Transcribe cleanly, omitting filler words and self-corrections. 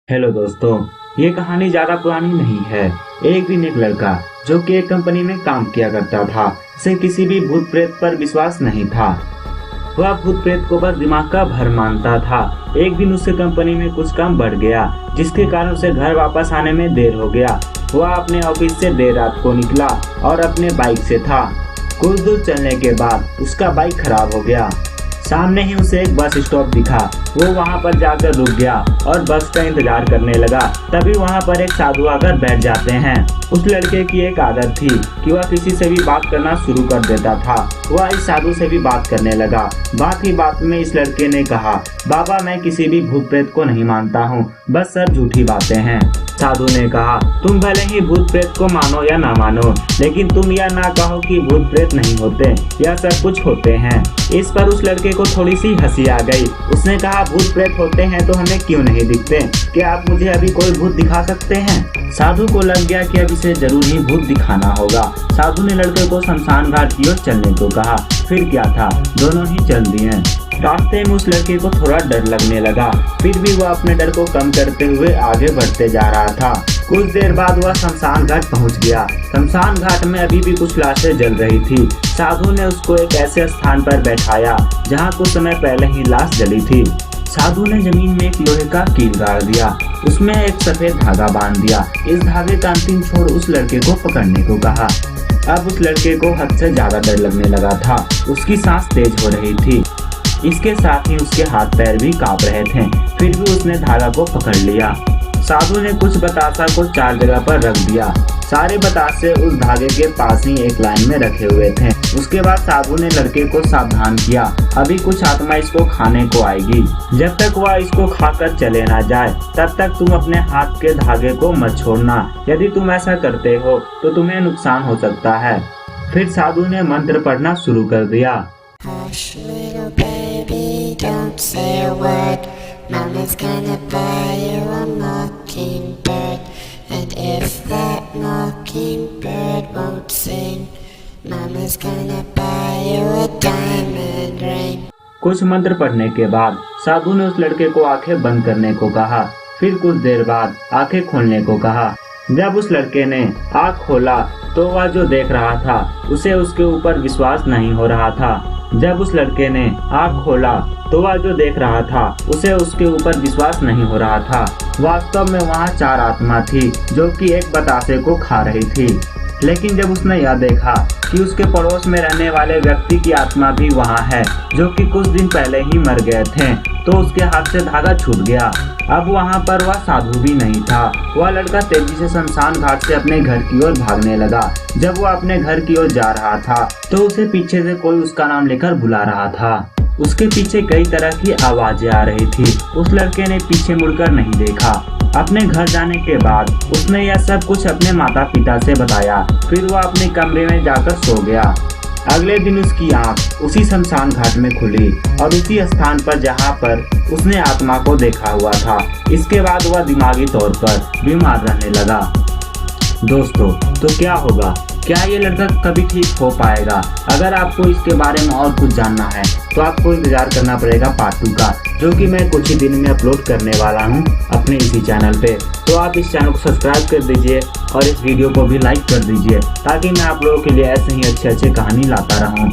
Hello दोस्तों, ये कहानी ज़्यादा पुरानी नहीं है। एक दिन एक लड़का जो कि एक कंपनी में काम किया करता था, उसे किसी भी भूत प्रेत पर विश्वास नहीं था। वह भूत प्रेत को बस दिमाग का भर मानता था। एक दिन उससे कंपनी में कुछ काम बढ़ गया, जिसके कारण उसे घर वापस आने में देर हो गया। वह अपने ऑफिस से देर रात को निकला और अपने बाइक से था। कुछ दूर चलने के बाद उसका बाइक खराब हो गया। सामने ही उसे एक बस स्टॉप दिखा। वो वहां पर जाकर रुक गया और बस का इंतजार करने लगा। तभी वहां पर एक साधु आकर बैठ जाते हैं। उस लड़के की एक आदत थी कि वह किसी से भी बात करना शुरू कर देता था। वह इस साधु से भी बात करने लगा। बात ही बात में इस लड़के ने कहा, बाबा मैं किसी भी भूत प्रेत को नहीं मानता हूँ, बस सब झूठी बातें हैं। साधु ने कहा, तुम भले ही भूत प्रेत को मानो या ना मानो, लेकिन तुम यह ना कहो कि भूत प्रेत नहीं होते, यह सब कुछ होते हैं। इस पर उस लड़के को थोड़ी सी हंसी आ गई। उसने कहा, भूत प्रेत होते हैं तो हमें क्यों नहीं दिखते? क्या आप मुझे अभी कोई भूत दिखा सकते हैं? साधु को लग गया कि अब इसे जरूर ही भूत दिखाना होगा। साधु ने लड़के को शमशान घाट की ओर चलने को कहा। फिर क्या था, दोनों ही चल दिए। रास्ते में उस लड़के को थोड़ा डर लगने लगा, फिर भी वह अपने डर को कम करते हुए आगे बढ़ते जा रहा था। कुछ देर बाद वह शमशान घाट पहुंच गया। शमशान घाट में अभी भी कुछ लाशें जल रही थी। साधु ने उसको एक ऐसे स्थान पर बैठाया जहां कुछ समय पहले ही लाश जली थी। साधु ने जमीन में एक लोहे का कील गाड़ दिया, उसमें एक सफेद धागा बांध दिया। इस धागे का अंतिम छोर उस लड़के को पकड़ने को कहा। अब उस लड़के को हद से ज्यादा डर लगने लगा था। उसकी सांस तेज हो रही थी, इसके साथ ही उसके हाथ पैर भी कांप रहे थे। फिर भी उसने धागा को पकड़ लिया। साधु ने कुछ बतासा को 4 जगह पर रख दिया। सारे बतासे उस धागे के पास ही एक लाइन में रखे हुए थे। उसके बाद साधु ने लड़के को सावधान किया, अभी कुछ आत्मा इसको खाने को आएगी। जब तक वह इसको खाकर चले ना जाए, तब तक तुम अपने हाथ के धागे को मत छोड़ना। यदि तुम ऐसा करते हो तो तुम्हें नुकसान हो सकता है। फिर साधु ने मंत्र पढ़ना शुरू कर दिया। Hush, little baby, don't say a word. Mama's gonna buy you a mockingbird. And if that mockingbird won't sing, Mama's gonna buy you a diamond ring. कुछ मंत्र पढ़ने के बाद साधु ने उस लड़के को आंखें बंद करने को कहा। फिर कुछ देर बाद आंखें खोलने को कहा। जब उस लड़के ने आँख खोला तो वह जो देख रहा था उसे उसके ऊपर विश्वास नहीं हो रहा था। जब उस लड़के ने आँख खोला तो वह जो देख रहा था उसे उसके ऊपर विश्वास नहीं हो रहा था। वास्तव में वहाँ 4 आत्मा थी जो कि एक बतासे को खा रही थी। लेकिन जब उसने यह देखा कि उसके पड़ोस में रहने वाले व्यक्ति की आत्मा भी वहाँ है, जो कि कुछ दिन पहले ही मर गए थे, तो उसके हाथ से धागा छूट गया। अब वहाँ पर वह साधु भी नहीं था। वह लड़का तेजी से शमशान घाट से अपने घर की ओर भागने लगा। जब वह अपने घर की ओर जा रहा था तो उसे पीछे से कोई उसका नाम लेकर बुला रहा था। उसके पीछे कई तरह की आवाजें आ रही थी। उस लड़के ने पीछे मुड़कर नहीं देखा। अपने घर जाने के बाद उसने यह सब कुछ अपने माता पिता से बताया। फिर वह अपने कमरे में जाकर सो गया। अगले दिन उसकी आंख उसी शमशान घाट में खुली और उसी स्थान पर जहां पर उसने आत्मा को देखा हुआ था। इसके बाद वह दिमागी तौर पर बीमार रहने लगा। दोस्तों, तो क्या होगा? क्या ये लड़का कभी ठीक हो पाएगा? अगर आपको इसके बारे में और कुछ जानना है तो आपको इंतजार करना पड़ेगा पार्ट 2 का, जो कि मैं कुछ ही दिन में अपलोड करने वाला हूँ अपने इसी चैनल पे। तो आप इस चैनल को सब्सक्राइब कर दीजिए और इस वीडियो को भी लाइक कर दीजिए, ताकि मैं आप लोगों के लिए ऐसे ही अच्छे कहानी लाता रहूँ।